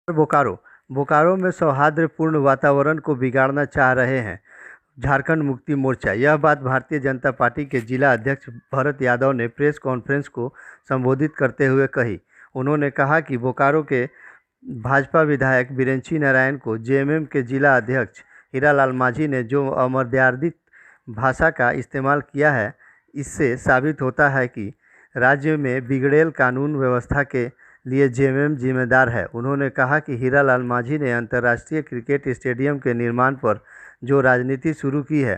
बोकारो बोकारो में सौहार्दपूर्ण वातावरण को बिगाड़ना चाह रहे हैं झारखंड मुक्ति मोर्चा। यह बात भारतीय जनता पार्टी के जिला अध्यक्ष भरत यादव ने प्रेस कॉन्फ्रेंस को संबोधित करते हुए कही। उन्होंने कहा कि बोकारो के भाजपा विधायक बिरेंची नारायण को जेएमएम के जिला अध्यक्ष हीरालाल मांझी ने जो अमर्यादित भाषा का इस्तेमाल किया है, इससे साबित होता है कि राज्य में बिगड़ेल कानून व्यवस्था के लिए जेएमएम जिम्मेदार है। उन्होंने कहा कि हीरालाल मांझी ने अंतर्राष्ट्रीय क्रिकेट स्टेडियम के निर्माण पर जो राजनीति शुरू की है,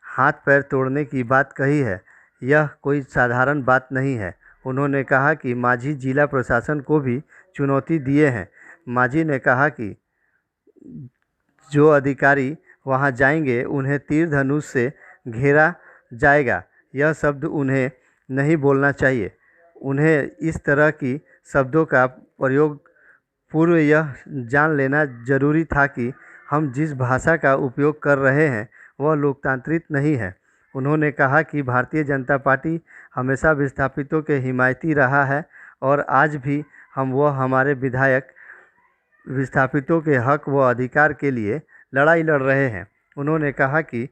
हाथ पैर तोड़ने की बात कही है, यह कोई साधारण बात नहीं है। उन्होंने कहा कि मांझी जिला प्रशासन को भी चुनौती दिए हैं। मांझी ने कहा कि जो अधिकारी वहां जाएंगे उन्हें तीर धनुष से घेरा जाएगा। यह शब्द उन्हें नहीं बोलना चाहिए। उन्हें इस तरह की शब्दों का प्रयोग पूर्व यह जान लेना जरूरी था कि हम जिस भाषा का उपयोग कर रहे हैं वह लोकतांत्रिक नहीं है। उन्होंने कहा कि भारतीय जनता पार्टी हमेशा विस्थापितों के हिमायती रहा है और आज भी हमारे विधायक विस्थापितों के हक व अधिकार के लिए लड़ाई लड़ रहे हैं। उन्होंने कहा कि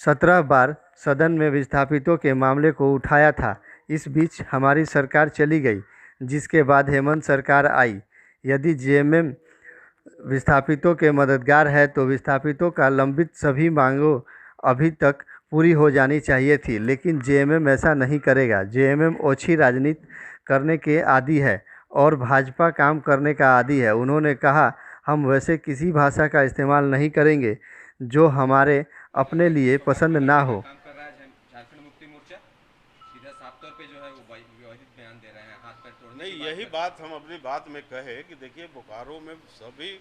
17 बार सदन में विस्थापितों के मामले को उठाया था। इस बीच हमारी सरकार चली गई, जिसके बाद हेमंत सरकार आई। यदि जेएमएम विस्थापितों के मददगार है तो विस्थापितों का लंबित सभी मांगों अभी तक पूरी हो जानी चाहिए थी, लेकिन जेएमएम ऐसा नहीं करेगा। जेएमएम ओछी राजनीति करने के आदी है और भाजपा काम करने का आदी है। उन्होंने कहा, हम वैसे किसी भाषा का इस्तेमाल नहीं करेंगे जो हमारे अपने लिए पसंद ना हो। काम कर रहा है झारखंड मुक्ति मोर्चा सीधा साफ तौर पे जो है वो विवादित बयान दे रहे हैं, हाथ पैर तोड़ने नहीं, यही बात हम अपनी बात में कहे कि देखिए बोकारो में सभी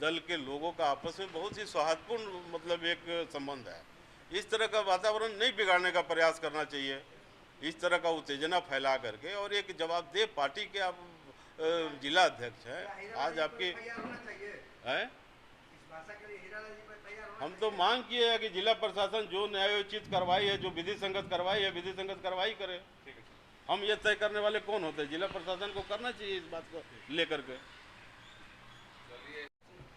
दल के लोगों का आपस में बहुत ही सौहार्दपूर्ण मतलब एक संबंध है। इस तरह का वातावरण नहीं बिगाड़ने का प्रयास करना चाहिए, इस तरह का उत्तेजना फैला करके। और एक जवाबदेह पार्टी के आप जिला अध्यक्ष हैं, आज आपकी है, हम तो मांग किए हैं कि जिला प्रशासन जो न्यायोचित कार्रवाई है, जो विधि संगत कार्रवाई है, विधि संगत कार्रवाई करे। हम ये तय करने वाले कौन होते हैं? जिला प्रशासन को करना चाहिए इस बात को लेकर के।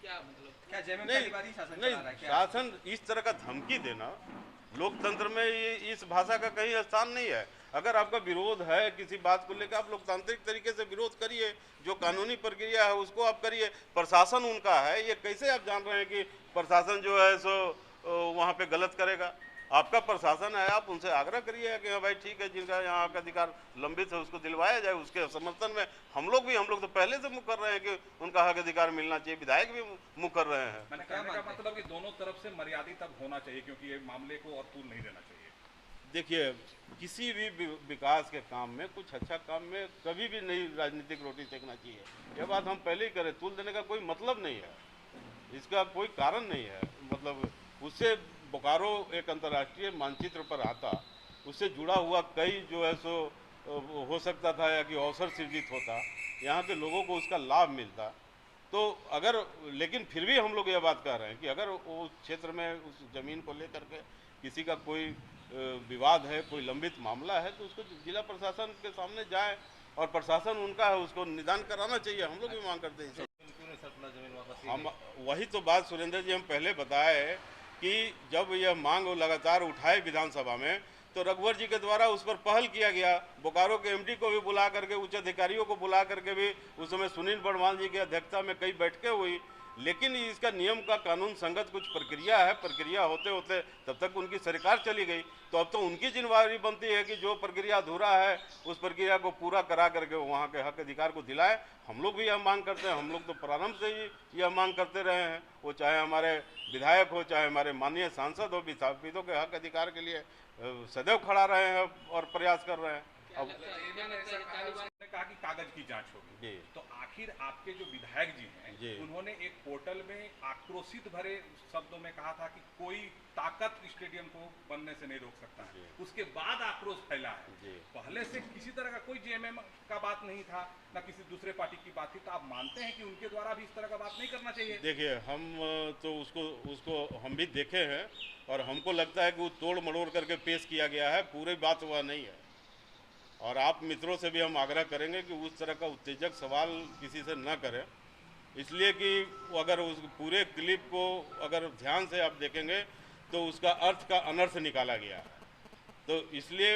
क्या मतलब क्या जेएमएम नहीं, परिवारी शासन नहीं, चला रहा है क्या? शासन इस तरह का धमकी देना लोकतंत्र में ये इस भाषा का कहीं स्थान नहीं है। अगर आपका विरोध है किसी बात को लेकर, आप लोकतांत्रिक तरीके से विरोध करिए, जो कानूनी प्रक्रिया है उसको आप करिए। प्रशासन उनका है, ये कैसे आप जान रहे हैं कि प्रशासन जो है सो वहाँ पे गलत करेगा? आपका प्रशासन है, आप उनसे आग्रह करिए कि हाँ भाई ठीक है, जिनका यहाँ का अधिकार लंबित है उसको दिलवाया जाए। उसके समर्थन में हम लोग तो पहले से मुख कर रहे हैं कि उनका हक अधिकार मिलना चाहिए, विधायक भी मुख कर रहे हैं। मैंने कहने का मतलब कि दोनों तरफ से मर्यादित अब होना चाहिए, क्योंकि ये मामले को और तूल नहीं देना चाहिए। देखिए, किसी भी विकास के काम में, कुछ अच्छा काम में कभी भी नई राजनीतिक रोटी सेकना चाहिए। यह बात हम पहले ही करें, तूल देने का कोई मतलब नहीं है, इसका कोई कारण नहीं है। मतलब उससे बोकारो एक अंतर्राष्ट्रीय मानचित्र पर आता, उससे जुड़ा हुआ कई जो है सो हो सकता था या कि अवसर सृजित होता, यहाँ के लोगों को उसका लाभ मिलता। तो अगर, लेकिन फिर भी हम लोग यह बात कह रहे हैं कि अगर उस क्षेत्र में उस जमीन को लेकर के किसी का कोई विवाद है, कोई लंबित मामला है, तो उसको जिला प्रशासन के सामने जाए और प्रशासन उनका है, उसको निदान कराना चाहिए। हम लोग भी मांग करते हैं। हम वही तो बात सुरेंद्र जी हम पहले बताए कि जब यह मांग लगातार उठाए विधानसभा में, तो रघुवर जी के द्वारा उस पर पहल किया गया। बोकारो के एमडी को भी बुला करके, उच्च अधिकारियों को बुला करके भी उस समय सुनील बड़वाल जी की अध्यक्षता में कई बैठकें हुई, लेकिन इसका नियम का कानून संगत कुछ प्रक्रिया है। प्रक्रिया होते होते तब तक उनकी सरकार चली गई, तो अब तो उनकी जिम्मेदारी बनती है कि जो प्रक्रिया अधूरा है उस प्रक्रिया को पूरा करा करके वहाँ के हक अधिकार को दिलाए। हम लोग भी यह मांग करते हैं, हम लोग तो प्रारंभ से ही यह मांग करते रहे हैं, वो चाहे हमारे विधायक हो, चाहे हमारे माननीय सांसद हो, विस्थापितों के हक अधिकार के लिए सदैव खड़ा रहे हैं और प्रयास कर रहे हैं। अब ने कहा कि कागज की जांच होगी, तो आखिर आपके जो विधायक जी हैं उन्होंने एक पोर्टल में आक्रोशित भरे शब्दों में कहा था कि कोई ताकत स्टेडियम को बनने से नहीं रोक सकता है। उसके बाद आक्रोश फैला है। पहले से किसी तरह का कोई जेएमएम का बात नहीं था, ना किसी दूसरे पार्टी की बात थी, तो आप मानते हैं कि उनके द्वारा भी इस तरह का बात नहीं करना चाहिए? देखिए, हम तो उसको हम भी देखे हैं और हमको लगता है कि वो तोड़ मड़ोड़ करके पेश किया गया है, पूरी बात वह नहीं है। और आप मित्रों से भी हम आग्रह करेंगे कि उस तरह का उत्तेजक सवाल किसी से न करें। इसलिए कि अगर उस पूरे क्लिप को अगर ध्यान से आप देखेंगे तो उसका अर्थ का अनर्थ निकाला गया है। तो इसलिए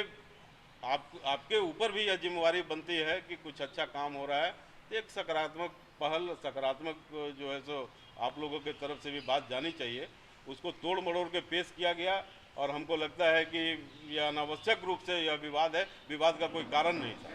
आपके ऊपर भी यह जिम्मेवारी बनती है कि कुछ अच्छा काम हो रहा है तो एक सकारात्मक पहल, सकारात्मक जो है सो आप लोगों की तरफ से भी बात जानी चाहिए। उसको तोड़ मड़ोड़ के पेश किया गया और हमको लगता है कि यह अनावश्यक रूप से यह विवाद है, विवाद का कोई कारण नहीं था।